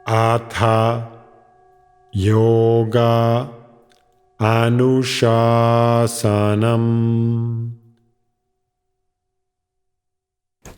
Atha Yoga Anushasanam.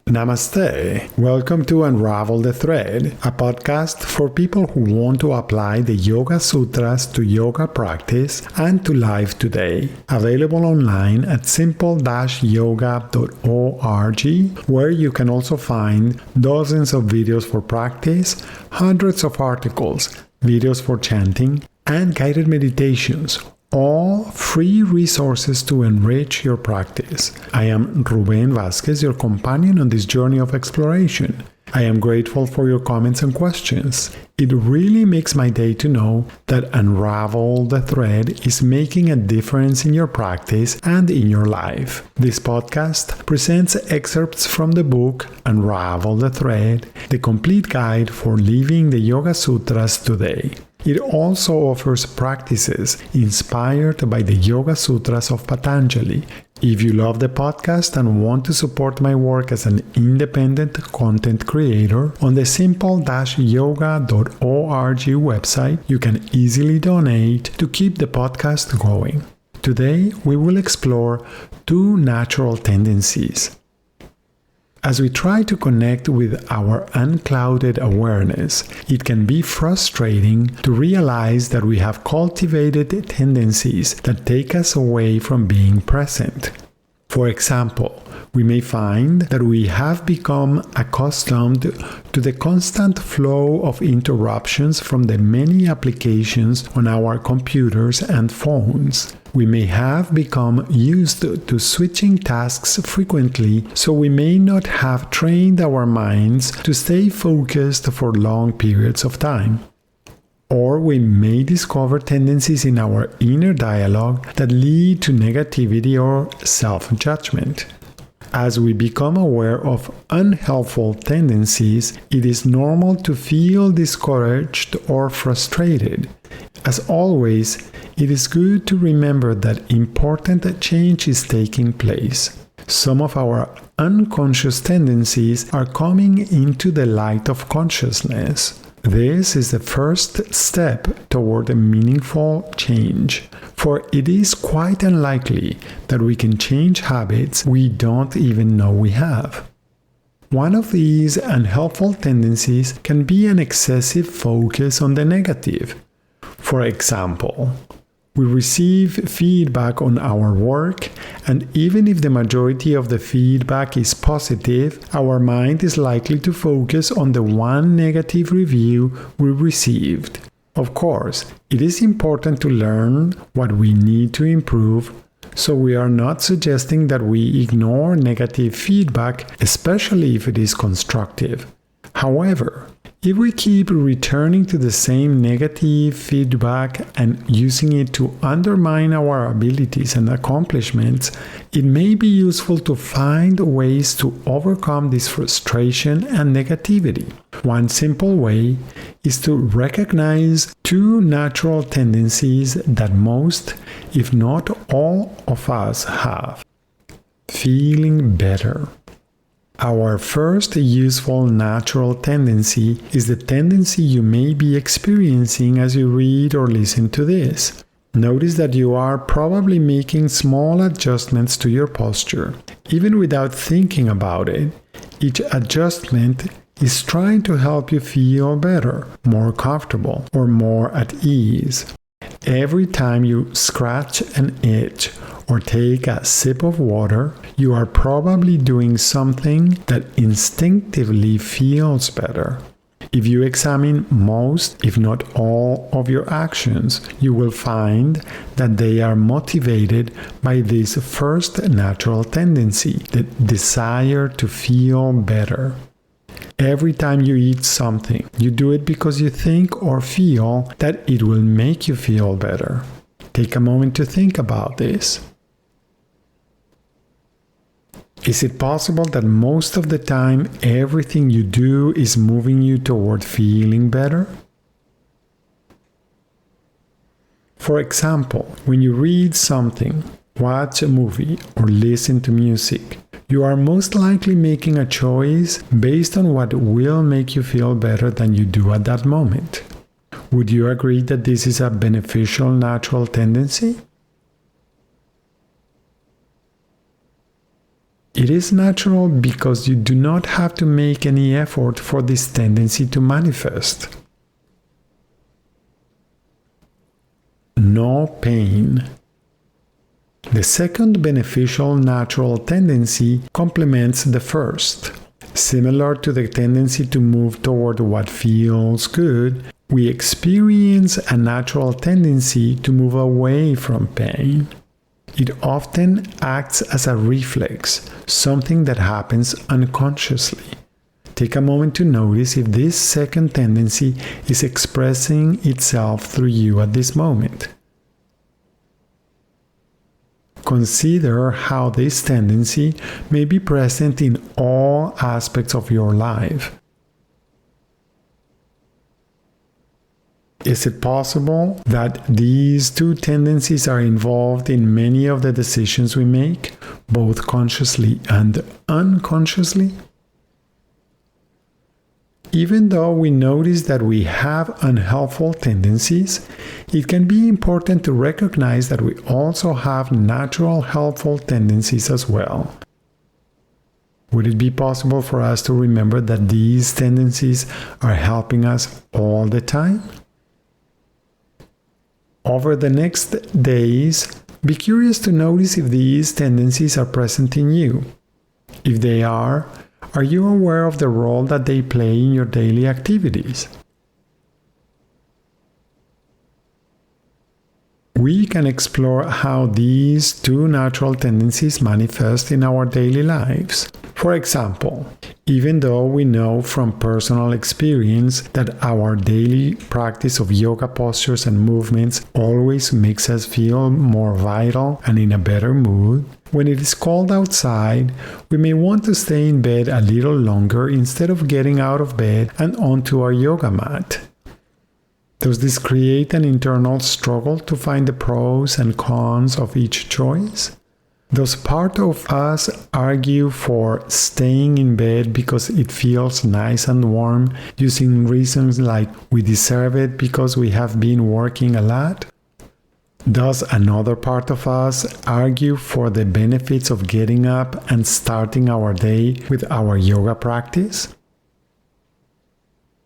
Namaste. Welcome to Unravel the Thread, a podcast for people who want to apply the Yoga Sutras to yoga practice and to life today. Available online at simple-yoga.org, where you can also find dozens of videos for practice, hundreds of articles, videos for chanting, and guided meditations. All free resources to enrich your practice. I am Ruben Vasquez, your companion on this journey of exploration. I am grateful for your comments and questions. It really makes my day to know that Unravel the Thread is making a difference in your practice and in your life. This podcast presents excerpts from the book Unravel the Thread, the complete guide for living the Yoga Sutras today. It also offers practices inspired by the Yoga Sutras of Patanjali. If you love the podcast and want to support my work as an independent content creator, on the simple-yoga.org website, you can easily donate to keep the podcast going. Today, we will explore 2 natural tendencies. As we try to connect with our unclouded awareness, it can be frustrating to realize that we have cultivated tendencies that take us away from being present. For example, we may find that we have become accustomed to the constant flow of interruptions from the many applications on our computers and phones. We may have become used to switching tasks frequently, so we may not have trained our minds to stay focused for long periods of time. Or we may discover tendencies in our inner dialogue that lead to negativity or self-judgment. As we become aware of unhelpful tendencies, it is normal to feel discouraged or frustrated. As always, it is good to remember that important change is taking place. Some of our unconscious tendencies are coming into the light of consciousness. This is the first step toward a meaningful change, for it is quite unlikely that we can change habits we don't even know we have. One of these unhelpful tendencies can be an excessive focus on the negative. For example, we receive feedback on our work, and even if the majority of the feedback is positive, our mind is likely to focus on the one negative review we received. Of course, it is important to learn what we need to improve, so we are not suggesting that we ignore negative feedback, especially if it is constructive. However, if we keep returning to the same negative feedback and using it to undermine our abilities and accomplishments, it may be useful to find ways to overcome this frustration and negativity. One simple way is to recognize 2 natural tendencies that most, if not all, of us have. Feeling better. Our first useful natural tendency is the tendency you may be experiencing as you read or listen to this. Notice that you are probably making small adjustments to your posture. Even without thinking about it, each adjustment is trying to help you feel better, more comfortable, or more at ease. Every time you scratch an itch or take a sip of water, you are probably doing something that instinctively feels better. If you examine most, if not all, of your actions, you will find that they are motivated by this first natural tendency, the desire to feel better. Every time you eat something, you do it because you think or feel that it will make you feel better. Take a moment to think about this. Is it possible that most of the time everything you do is moving you toward feeling better? For example, when you read something, watch a movie, or listen to music, You are most likely making a choice based on what will make you feel better than you do at that moment. Would you agree that this is a beneficial natural tendency? It is natural because you do not have to make any effort for this tendency to manifest. No pain. The second beneficial natural tendency complements the first. Similar to the tendency to move toward what feels good, we experience a natural tendency to move away from pain. It often acts as a reflex, something that happens unconsciously. Take a moment to notice if this second tendency is expressing itself through you at this moment. Consider how this tendency may be present in all aspects of your life. Is it possible that these two tendencies are involved in many of the decisions we make, both consciously and unconsciously? Even though we notice that we have unhelpful tendencies, it can be important to recognize that we also have natural helpful tendencies as well. Would it be possible for us to remember that these tendencies are helping us all the time? Over the next days, be curious to notice if these tendencies are present in you. If they are you aware of the role that they play in your daily activities? We can explore how these two natural tendencies manifest in our daily lives. For example, even though we know from personal experience that our daily practice of yoga postures and movements always makes us feel more vital and in a better mood, when it is cold outside, we may want to stay in bed a little longer instead of getting out of bed and onto our yoga mat. Does this create an internal struggle to find the pros and cons of each choice? Does part of us argue for staying in bed because it feels nice and warm, using reasons like we deserve it because we have been working a lot? Does another part of us argue for the benefits of getting up and starting our day with our yoga practice?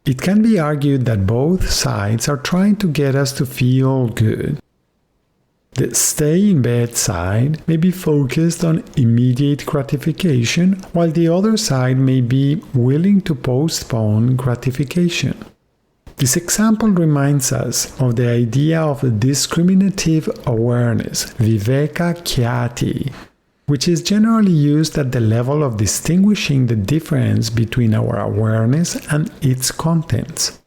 It can be argued that both sides are trying to get us to feel good. The stay in bed side may be focused on immediate gratification, while the other side may be willing to postpone gratification. This example reminds us of the idea of discriminative awareness, viveka khyati, which is generally used at the level of distinguishing the difference between our awareness and its contents.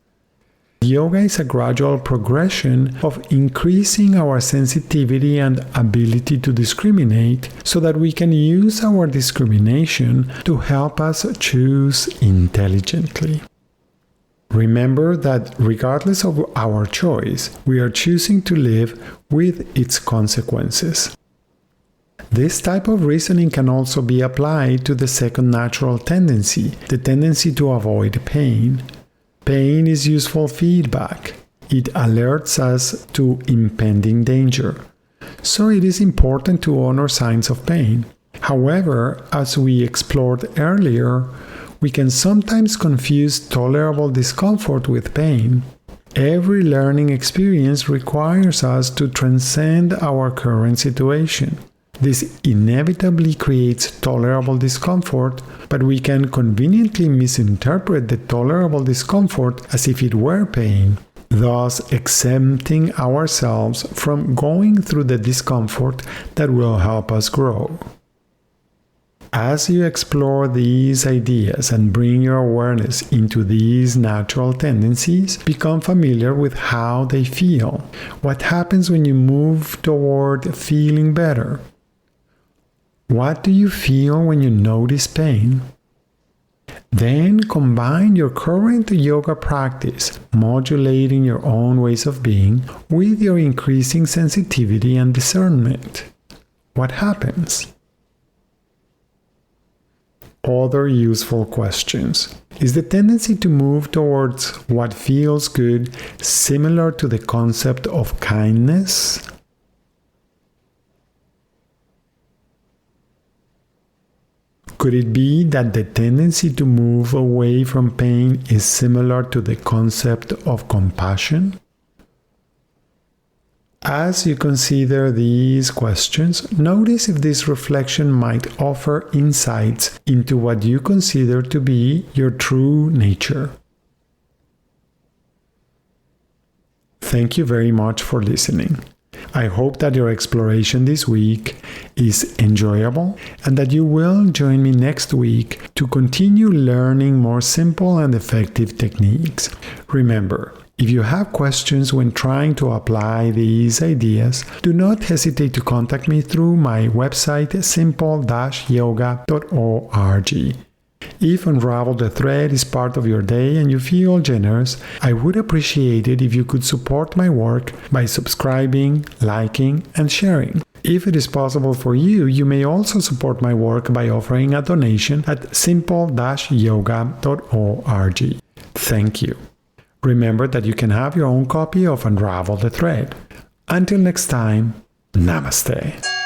Yoga is a gradual progression of increasing our sensitivity and ability to discriminate so that we can use our discrimination to help us choose intelligently. Remember that regardless of our choice, we are choosing to live with its consequences. This type of reasoning can also be applied to the second natural tendency, the tendency to avoid pain. Pain is useful feedback. It alerts us to impending danger. So it is important to honor signs of pain. However, as we explored earlier, we can sometimes confuse tolerable discomfort with pain. Every learning experience requires us to transcend our current situation. This inevitably creates tolerable discomfort, but we can conveniently misinterpret the tolerable discomfort as if it were pain, thus exempting ourselves from going through the discomfort that will help us grow. As you explore these ideas and bring your awareness into these natural tendencies, become familiar with how they feel. What happens when you move toward feeling better? What do you feel when you notice pain? Then combine your current yoga practice, modulating your own ways of being, with your increasing sensitivity and discernment. What happens? other useful questions. Is the tendency to move towards what feels good similar to the concept of kindness? Could it be that the tendency to move away from pain is similar to the concept of compassion? As you consider these questions, notice if this reflection might offer insights into what you consider to be your true nature. Thank you very much for listening. I hope that your exploration this week is enjoyable and that you will join me next week to continue learning more simple and effective techniques. Remember, if you have questions when trying to apply these ideas, do not hesitate to contact me through my website simple-yoga.org. If Unravel the Thread is part of your day and you feel generous, I would appreciate it if you could support my work by subscribing, liking, and sharing. If it is possible for you, you may also support my work by offering a donation at simple-yoga.org. Thank you. Remember that you can have your own copy of Unravel the Thread. Until next time, Namaste.